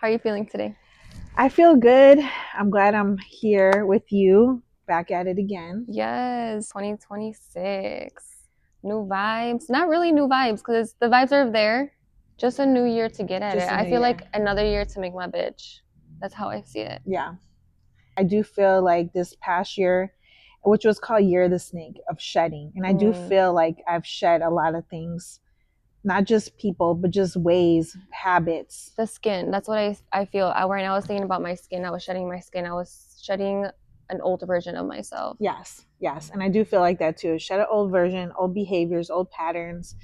How are you feeling today? I feel good. I'm glad I'm here with you, back at it again. Yes, 2026. New vibes. Not really new vibes because the vibes are there. Just a new year to get at it. Just a I new feel year. like another year to make my bitch. That's how I see it. Yeah. I do feel like this past year, which was called Year of the Snake, of shedding. And I do Mm, feel like I've shed a lot of things, not just people, but just ways, habits. the skin. That's what I feel. Right now I was thinking about my skin. I was shedding my skin. I was shedding an old version of myself. Yes, yes. And I do feel like that too. Shed an old version, old behaviors, old patterns.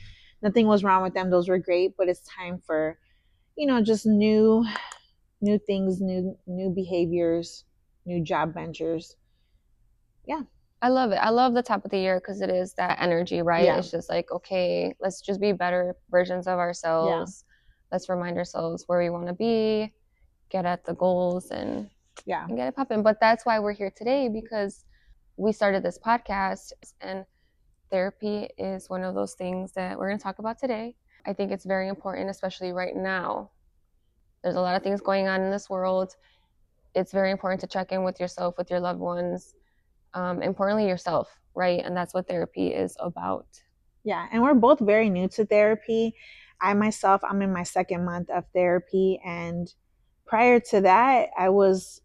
Nothing was wrong with them. Those were great, but it's time for, just new things, new behaviors, new job ventures. Yeah. I love it. I love the top of the year because it is that energy, right? Yeah. It's just like, okay, let's just be better versions of Yeah. ourselves. Let's remind ourselves where we want to be, get at the goals Yeah. and get it popping. But that's why we're here today because we started this podcast and therapy is one of those things that we're going to talk about today. I think it's very important, especially right now. There's a lot of things going on in this world. It's very important to check in with yourself, with your loved ones, importantly yourself, right? And that's what therapy is about. Yeah. And we're both very new to therapy. I myself, I'm in my second month of therapy. And prior to that, I was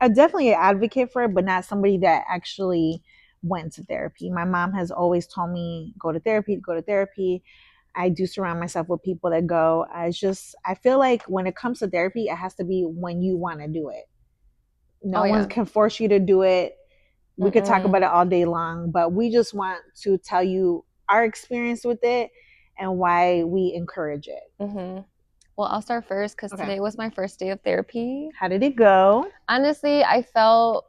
definitely an advocate for it, but not somebody that actually went to therapy. My mom has always told me, go to therapy, go to therapy. I do surround myself with people that go. I feel like when it comes to therapy, it has to be when you want to do it. Oh No one yeah. can force you to do it. We could talk Mm-mm. about it all day long, but we just want to tell you our experience with it and why we encourage it. Mm-hmm. Well, I'll start first because Okay. today was my first day of therapy. How did it go? Honestly, I felt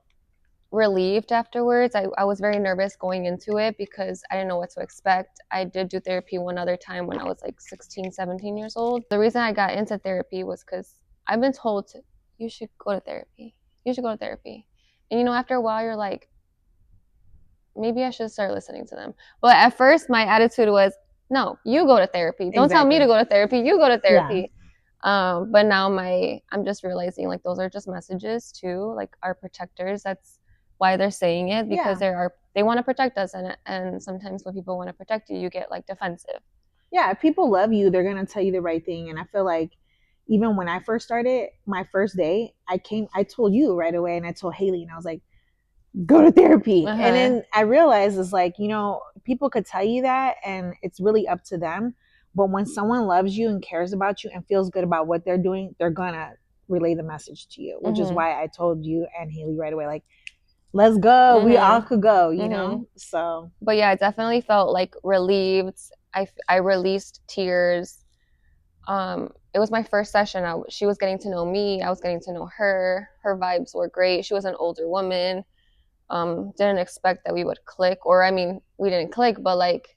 relieved afterwards. I was very nervous going into it because I didn't know what to expect. I did do therapy one other time when I was like 16, 17 years old. The reason I got into therapy was because I've been told you should go to therapy. You should go to therapy. And after a while, you're like, maybe I should start listening to them. But at first, my attitude was, no, you go to therapy. Don't tell me to Exactly. go to therapy. You go to Yeah. therapy. But now I'm just realizing like those are just messages too, like our protectors. That's why they're saying it because Yeah. they want to protect us, and sometimes when people want to protect you, you get like defensive. Yeah. If people love you, they're going to tell you the right thing. And I feel like even when I first started, my first day, I told you right away and I told Haley, and I was like, go to therapy. Uh And huh. then I realized it's like, people could tell you that and it's really up to them. But when someone loves you and cares about you and feels good about what they're doing, they're gonna relay the message to you, which is Mhm. why I told you and Haley right away, like, let's go. We all Mhm. could go, Mhm. So But yeah, I definitely felt like relieved. I released tears. It was my first session. She was getting to know me. I was getting to know her. Her vibes were great. She was an older woman. Didn't expect that we would click, or I mean, we didn't click, but like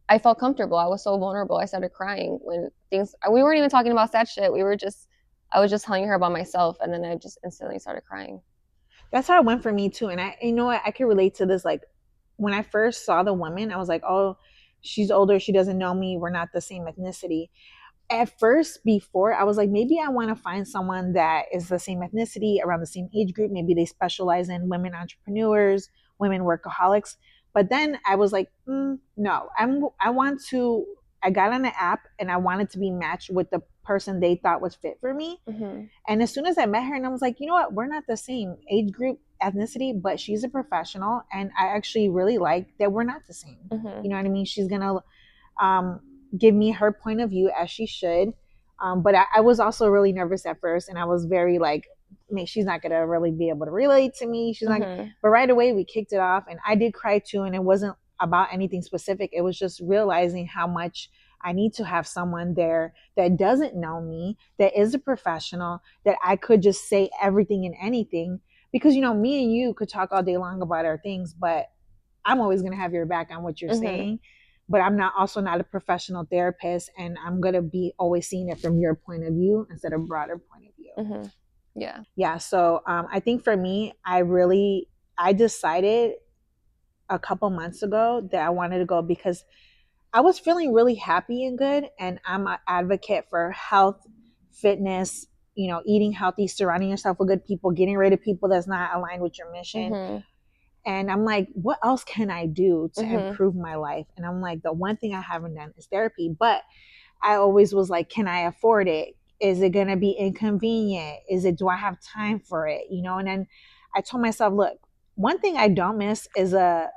I felt comfortable. I was so vulnerable. I started crying when things. We weren't even talking about sad shit. I was just telling her about myself, and then I just instantly started crying. that's how it went for me too. And you know what, I can relate to this. Like when I first saw the woman, I was like, oh, she's older, she doesn't know me, we're not the same ethnicity. At first, before, I was like, maybe I want to find someone that is the same ethnicity, around the same age group. Maybe they specialize in women entrepreneurs, women workaholics. But then I was like, no, I want to. I got on the app and I wanted to be matched with the person they thought was fit for me. Mm-hmm. And as soon as I met her, and I was like, you know what, we're not the same age group, ethnicity, but she's a professional, and I actually really like that we're not the same. Mm-hmm. You know what I mean? She's gonna um, give me her point of view as she should. But I was also really nervous at first, and I was very like, she's not gonna really be able to relate to me. She's not. Mm-hmm. But right away we kicked it off, and I did cry too, and it wasn't about anything specific. It was just realizing how much I need to have someone there that doesn't know me, that is a professional, that I could just say everything and anything. Because me and you could talk all day long about our things, but I'm always going to have your back on what you're Mm-hmm. saying, but I'm not a professional therapist, and I'm going to be always seeing it from your point of view instead of broader point of view. Mm-hmm. Yeah. Yeah. So I think for me, I decided a couple months ago that I wanted to go because I was feeling really happy and good, and I'm an advocate for health, fitness, eating healthy, surrounding yourself with good people, getting rid of people that's not aligned with your mission. Mhm. And I'm like, what else can I do to Mhm. improve my life? And I'm like, the one thing I haven't done is therapy. But I always was like, can I afford it? Is it going to be inconvenient? Do I have time for it? And then I told myself, look, one thing I don't miss is a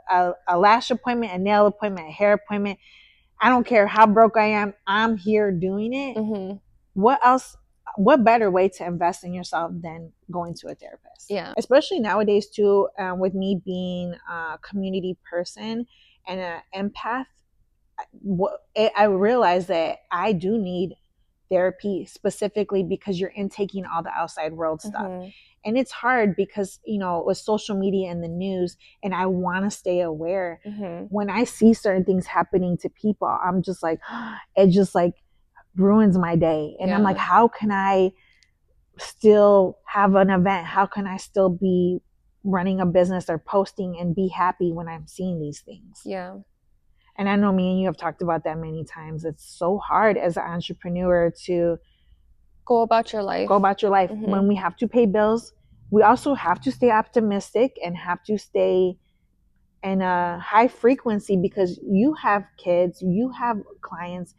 lash appointment, a nail appointment, a hair appointment. I don't care how broke I am. I'm here doing it. Mhm. What else? What better way to invest in yourself than going to a therapist? Yeah. Especially nowadays too, with me being a community person and an empath, I realized that I do need therapy specifically because you're intaking all the outside world stuff. Mhm. And it's hard because, with social media and the news, and I want to stay aware. Mhm. When I see certain things happening to people, I'm just like, it just like ruins my day. And I'm like, Yeah. how can I still have an event? How can I still be running a business or posting and be happy when I'm seeing these things? Yeah. And I know me and you have talked about that many times. It's so hard as an entrepreneur to Go about your life. go about your life when Mhm. we have to pay bills. We also have to stay optimistic and have to stay in a high frequency because you have kids, you have clients.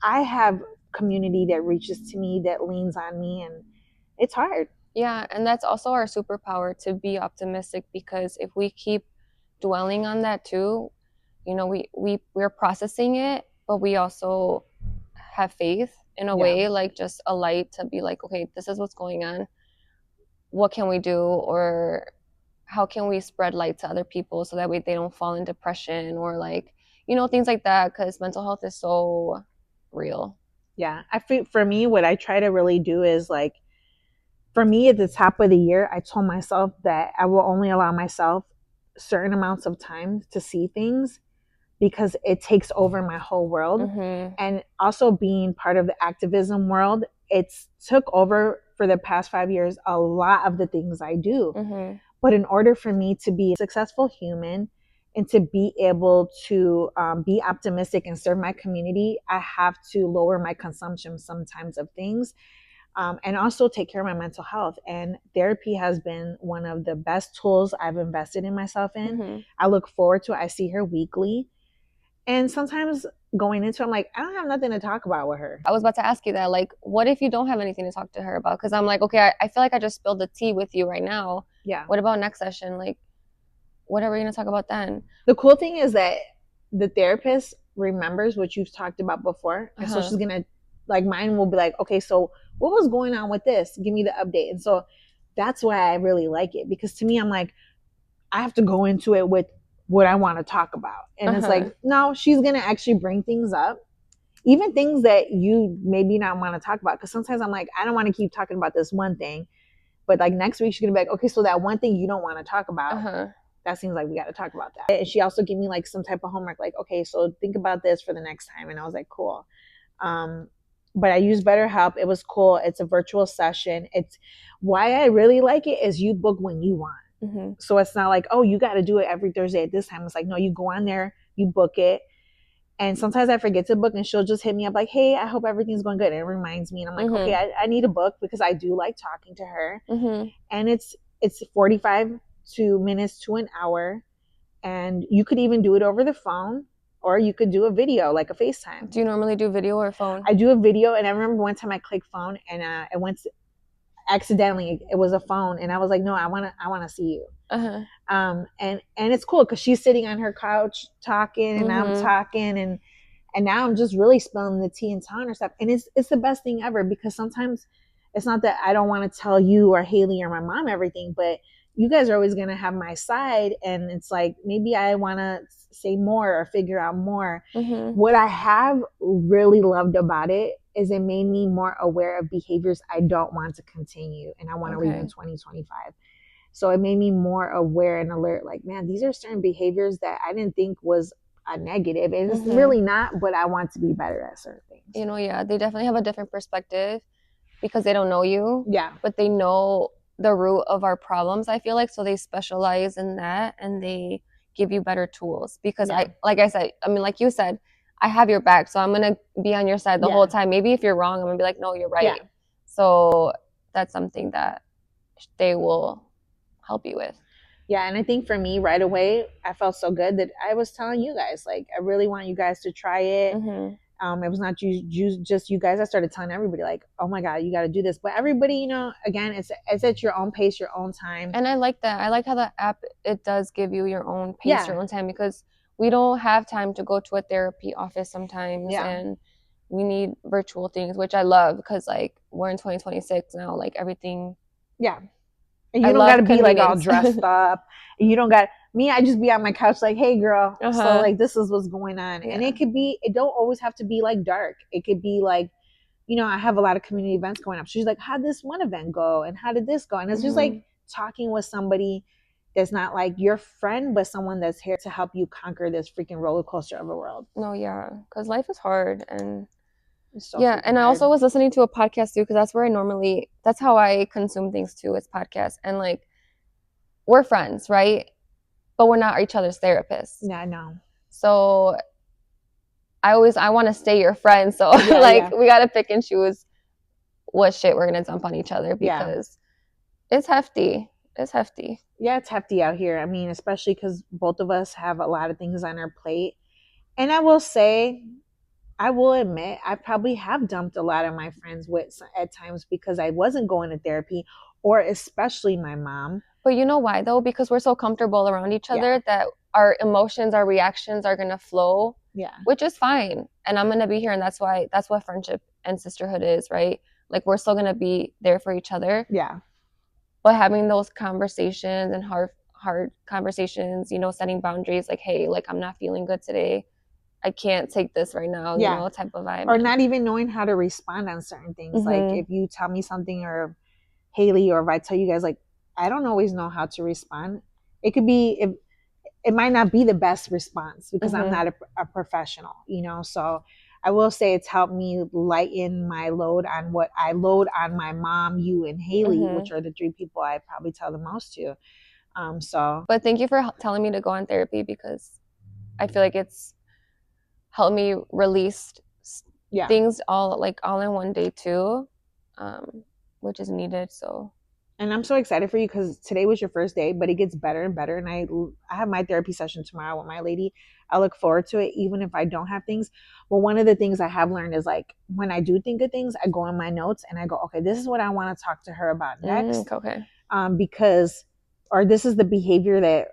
I have community that reaches to me, that leans on me, and it's hard. Yeah, and that's also our superpower, to be optimistic, because if we keep dwelling on that too, we're processing it, but we also have faith in a Yeah. way, like just a light to be like, okay, this is what's going on. What can we do, or how can we spread light to other people so that way they don't fall in depression, or like, things like that, because mental health is so real. Yeah. I think for me, what I try to really do is like, for me at the top of the year, I told myself that I will only allow myself certain amounts of time to see things because it takes over my whole world. Mhm. And also being part of the activism world, it's took over for the past 5 years a lot of the things I do. Mhm. But in order for me to be a successful human and to be able to be optimistic and serve my community, I have to lower my consumption sometimes of things, and also take care of my mental health. And therapy has been one of the best tools I've invested in myself in. Mhm. I look forward to it. I see her weekly. And sometimes going into it, I'm like, I don't have nothing to talk about with her. I was about to ask you that. Like, what if you don't have anything to talk to her about? Because I'm like, okay, I feel like I just spilled the tea with you right now. Yeah. What about next session? Like, what are we going to talk about then? The cool thing is that the therapist remembers what you've talked about before. And so Uh-huh. she's going to, like, mine will be like, okay, so what was going on with this? Give me the update. And so that's why I really like it, because to me, I'm like, I have to go into it with what I want to talk about. And it's Uh-huh. like, no, she's going to actually bring things up, even things that you maybe not want to talk about. Because sometimes I'm like, I don't want to keep talking about this one thing. But like next week, she's going to be like, okay, so that one thing you don't want to talk about, Uh-huh. that seems like we got to talk about that. And she also gave me like some type of homework, like, okay, so think about this for the next time. And I was like, cool. Um, but I use BetterHelp. It was cool. It's a virtual session. It's why I really like it is you book when you want. Mm-hmm. So it's not like, oh, you got to do it every Thursday at this time. It's like, no, you go on there, you book it. And sometimes I forget to book and she'll just hit me up like, hey, I hope everything's going good. And it reminds me. And I'm like, okay, Mm-hmm. I need a book because I do like talking to her. Mm-hmm. And it's 45 minutes to an hour. And you could even do it over the phone, or you could do a video like a FaceTime. Do you normally do video or phone? I do a video, and I remember one time I clicked phone, and it went accidentally. It was a phone, and I was like, no, I want to see you. Uh-huh. And it's cool because she's sitting on her couch talking, and I'm Mm-hmm. talking, and now I'm just really spilling the tea and telling her stuff, and it's the best thing ever, because sometimes it's not that I don't want to tell you or Haley or my mom everything, but you guys are always going to have my side, and it's like maybe I want to say more or figure out more. Mm-hmm. What I have really loved about it is it made me more aware of behaviors I don't want to continue and I want to leave in Okay. 2025. So it made me more aware and alert, like, man, these are certain behaviors that I didn't think was a negative. And it's Mm-hmm. really not, but I want to be better at certain things. Yeah, they definitely have a different perspective because they don't know you, Yeah. but they know the root of our problems, I feel like. So they specialize in that and they give you better tools because Yeah. like I said, I mean, like you said, I have your back. So I'm going to be on your side the Yeah. whole time. Maybe if you're wrong, I'm going to be like, no, you're right. Yeah. So that's something that they will help you with. Yeah, and I think for me right away, I felt so good that I was telling you guys, like, I really want you guys to try it. Mm-hmm. It was not just you guys. I started telling everybody, like, oh my God, you got to do this. But everybody, again, it's at your own pace, your own time. And I like that. I like how the app, it does give you your own pace, Yeah, your own time, because we don't have time to go to a therapy office sometimes, yeah, and we need virtual things, which I love because like we're in 2026 now, like everything. yeah. And I you don't got to love be like all convenience. dressed up. And you don't got me. I just be on my couch like, hey, girl. So Uh-huh. like, this is what's going on. And Yeah. it don't always have to be like dark. It could be like, I have a lot of community events going up. She's like, how'd this one event go? And how did this go? And it's just Mm-hmm. like talking with somebody that's not like your friend, but someone that's here to help you conquer this freaking roller coaster of a world. No, yeah, because life is hard, and It's so yeah, freaking and I also hard. was listening to a podcast too, because that's how I consume things too, is podcasts, and like we're friends, right? But we're not each other's therapists. Yeah, no. So I want to stay your friend. So Yeah, like yeah, we gotta pick and choose what shit we're gonna dump on each other yeah. because it's hefty. It's hefty. Yeah, it's hefty out here. I mean, especially because both of us have a lot of things on our plate. And I will admit, I probably have dumped a lot of my friends with at times because I wasn't going to therapy, or especially my mom. But you know why though? Because we're so comfortable around each Yeah, other that our emotions, our reactions are gonna flow, yeah, which is fine. And I'm gonna be here, and that's what friendship and sisterhood is, right? Like we're still gonna be there for each other. yeah, But having those conversations and hard conversations, setting boundaries like, hey, like I'm not feeling good today. I can't take this right now, yeah. type of vibe. Or not even knowing how to respond on certain things. Like Mm-hmm. if you tell me something, or Haley, or if I tell you guys, like, I don't always know how to respond. It could be if it might not be the best response because I'm Mm-hmm. not a professional, So I will say it's helped me lighten my load on what I load on my mom, you, and Haley, Mm-hmm. which are the three people I probably tell the most to. So But thank you for telling me to go on therapy because I feel like it's helped me release yeah, things all in one day too, um, which is needed. So and I'm so excited for you because today was your first day, but it gets better and better. And I have my therapy session tomorrow with my lady. I look forward to it, even if I don't have things. But one of the things I have learned is like when I do think of things, I go in my notes and I go, okay, this is what I want to talk to her about next, okay. because, or this is the behavior that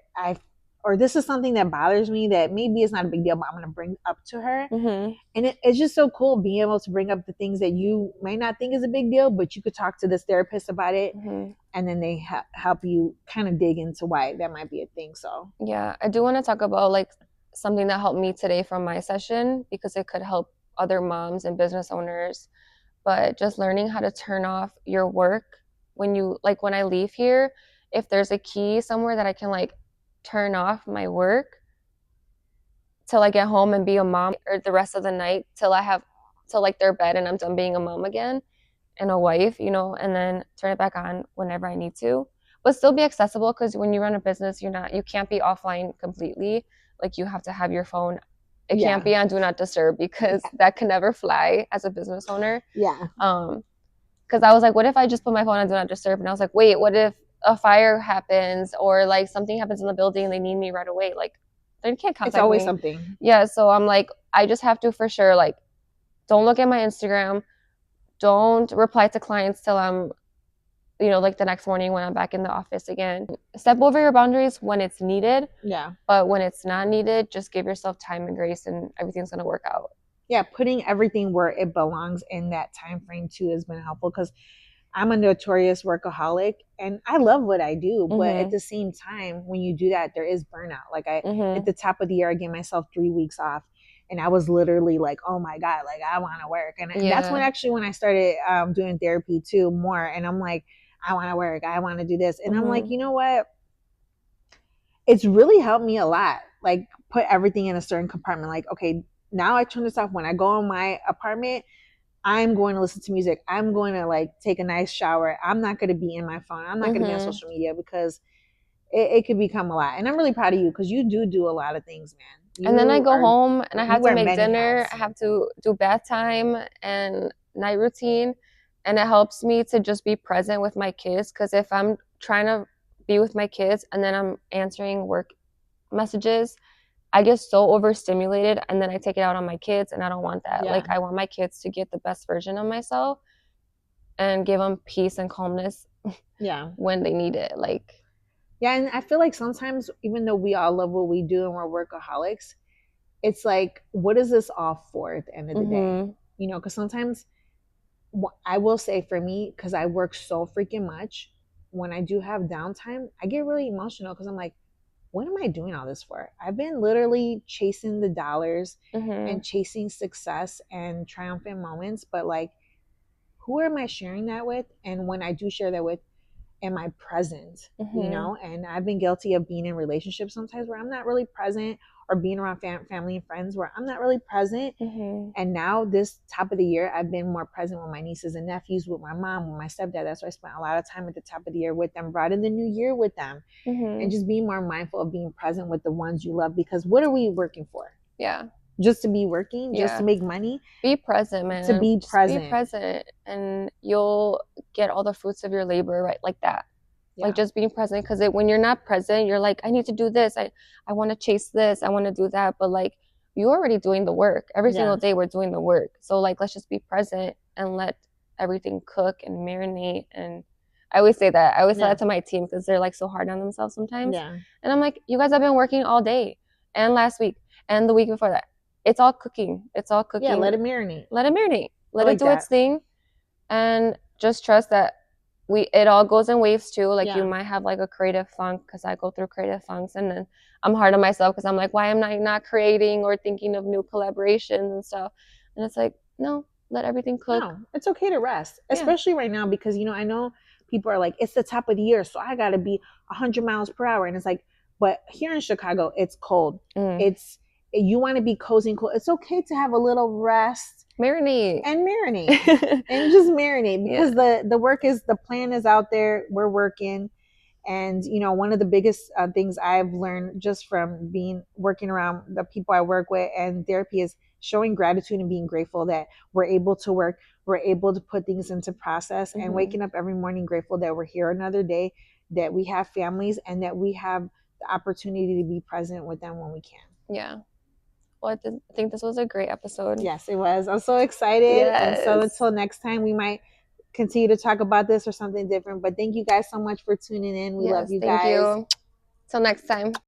or this is something that bothers me that maybe it's not a big deal, but I'm going to bring up to her. Mm-hmm. And it's just so cool being able to bring up the things that you may not think is a big deal, but you could talk to this therapist about it, Mm-hmm. and then they help you kind of dig into why that might be a thing. So Yeah, I do want to talk about like something that helped me today from my session because it could help other moms and business owners. But just learning how to turn off your work when I leave here, if there's a key somewhere that I can like turn off my work till I get home and be a mom or the rest of the night till I have till like their bed and I'm done being a mom again and a wife, and then turn it back on whenever I need to. But still be accessible because when you run a business, you can't be offline completely. Like you have to have your phone. It can't yeah, be on do not disturb because yeah, that can never fly as a business owner. yeah, Because I was like, what if I just put my phone on do not disturb? And I was like, wait, what if a fire happens or like something happens in the building and they need me right away? Like they can't it's contact always me. something. Yeah, so I'm like, I just have to for sure like don't look at my Instagram, don't reply to clients till I'm, like the next morning when I'm back in the office again. Step over your boundaries when it's needed, Yeah, but when it's not needed, just give yourself time and grace and everything's going to work out. yeah, putting everything where it belongs in that time frame too has been helpful because I'm a notorious workaholic and I love what I do, but at Mhm. the same time, when you do that, there is burnout. Like at Mhm. the top of the year, I gave myself 3 weeks off, and I was literally like, "Oh my god, like I want to work." And that's Yeah. when I started doing therapy too more. And I'm like, I want to work, I want to do this, and I'm like, Mhm. you know what? It's really helped me a lot. Like put everything in a certain compartment. Like okay, now I turn this off when I go in my apartment. I'm going to listen to music. I'm going to like take a nice shower. I'm not going to be in my phone. I'm not going to be on Mhm. social media because it could become a lot. And I'm really proud of you because you do a lot of things, man. And then I You go are home and I you have to wear make many dinner. hats. I have to do bath time and night routine. And it helps me to just be present with my kids, because if I'm trying to be with my kids and then I'm answering work messages, I get so overstimulated and then I take it out on my kids, and I don't want that. Like, Yeah. I want my kids to get the best version of myself and give them peace and calmness Yeah. when they need it. Like, Yeah, and I feel like sometimes, even though we all love what we do and we're workaholics, it's like, what is this all for at the end of the day? mm-hmm, You know, because sometimes I will say for me, because I work so freaking much, when I do have downtime, I get really emotional because I'm like, what am I doing all this for? I've been literally chasing the dollars mm-hmm, and chasing success and triumphant moments, but like, who am I sharing that with? And when I do share that with, am I present? You mm-hmm, know, and I've been guilty of being in relationships sometimes where I'm not really present, or being around family and friends where I'm not really present. mm-hmm, And now, this top of the year, I've been more present with my nieces and nephews, with my mom, with my stepdad. That's why I spent a lot of time at the top of the year with them, brought in the new year with them, mm-hmm. and just being more mindful of being present with the ones you love. Because what are we working for? Yeah, Just to be working, just to yeah. make money, Be present, to man. be Just be present. present, and you'll get all the fruits of your labor, right? Like that. Like, Yeah. just being present, because when you're not present, you're like, I need to do this. I want to chase this. I want to do that. But like, you're already doing the work. Every single Yeah. day, we're doing the work. So like, let's just be present and let everything cook and marinate. And I always say that. I always say Yeah. that to my team, because they're like so hard on themselves sometimes. Yeah. And I'm like, you guys have been working all day and last week and the week before that. It's all cooking. It's all Yeah. cooking. Let it marinate. Let it marinate. I Let it like do its that. thing, and just trust that it all goes in waves too. Like, you Yeah. might have like a creative funk, because I go through creative funks, and then I'm hard on myself because I'm like, why am I not creating or thinking of new collaborations and stuff? And it's like, no, let everything cook. No, it's okay to rest, Yeah. especially right now, because, you know, I know people are like, it's the top of the year, so I got to be 100 miles per hour. And it's like, but here in Chicago, it's cold. Mm. It's, you want to be cozy and cool. It's okay to have a little rest Marinate. and marinate, and just marinate, Yeah. because the work is, the plan is out there. We're working. And, you know, one of the biggest things I've learned just from being working around the people I work with and therapy is showing gratitude and being grateful that we're able to work, we're able to put things into process, and Mm-hmm. waking up every morning grateful that we're here another day, that we have families, and that we have the opportunity to be present with them when we can. Yeah. Well, I think this was a great episode. Yes, it was. I'm so excited. And so Yes. until next time, we might continue to talk about this or something different. But thank you guys so much for tuning in. We love Yes. you Thank guys. you. Till next time.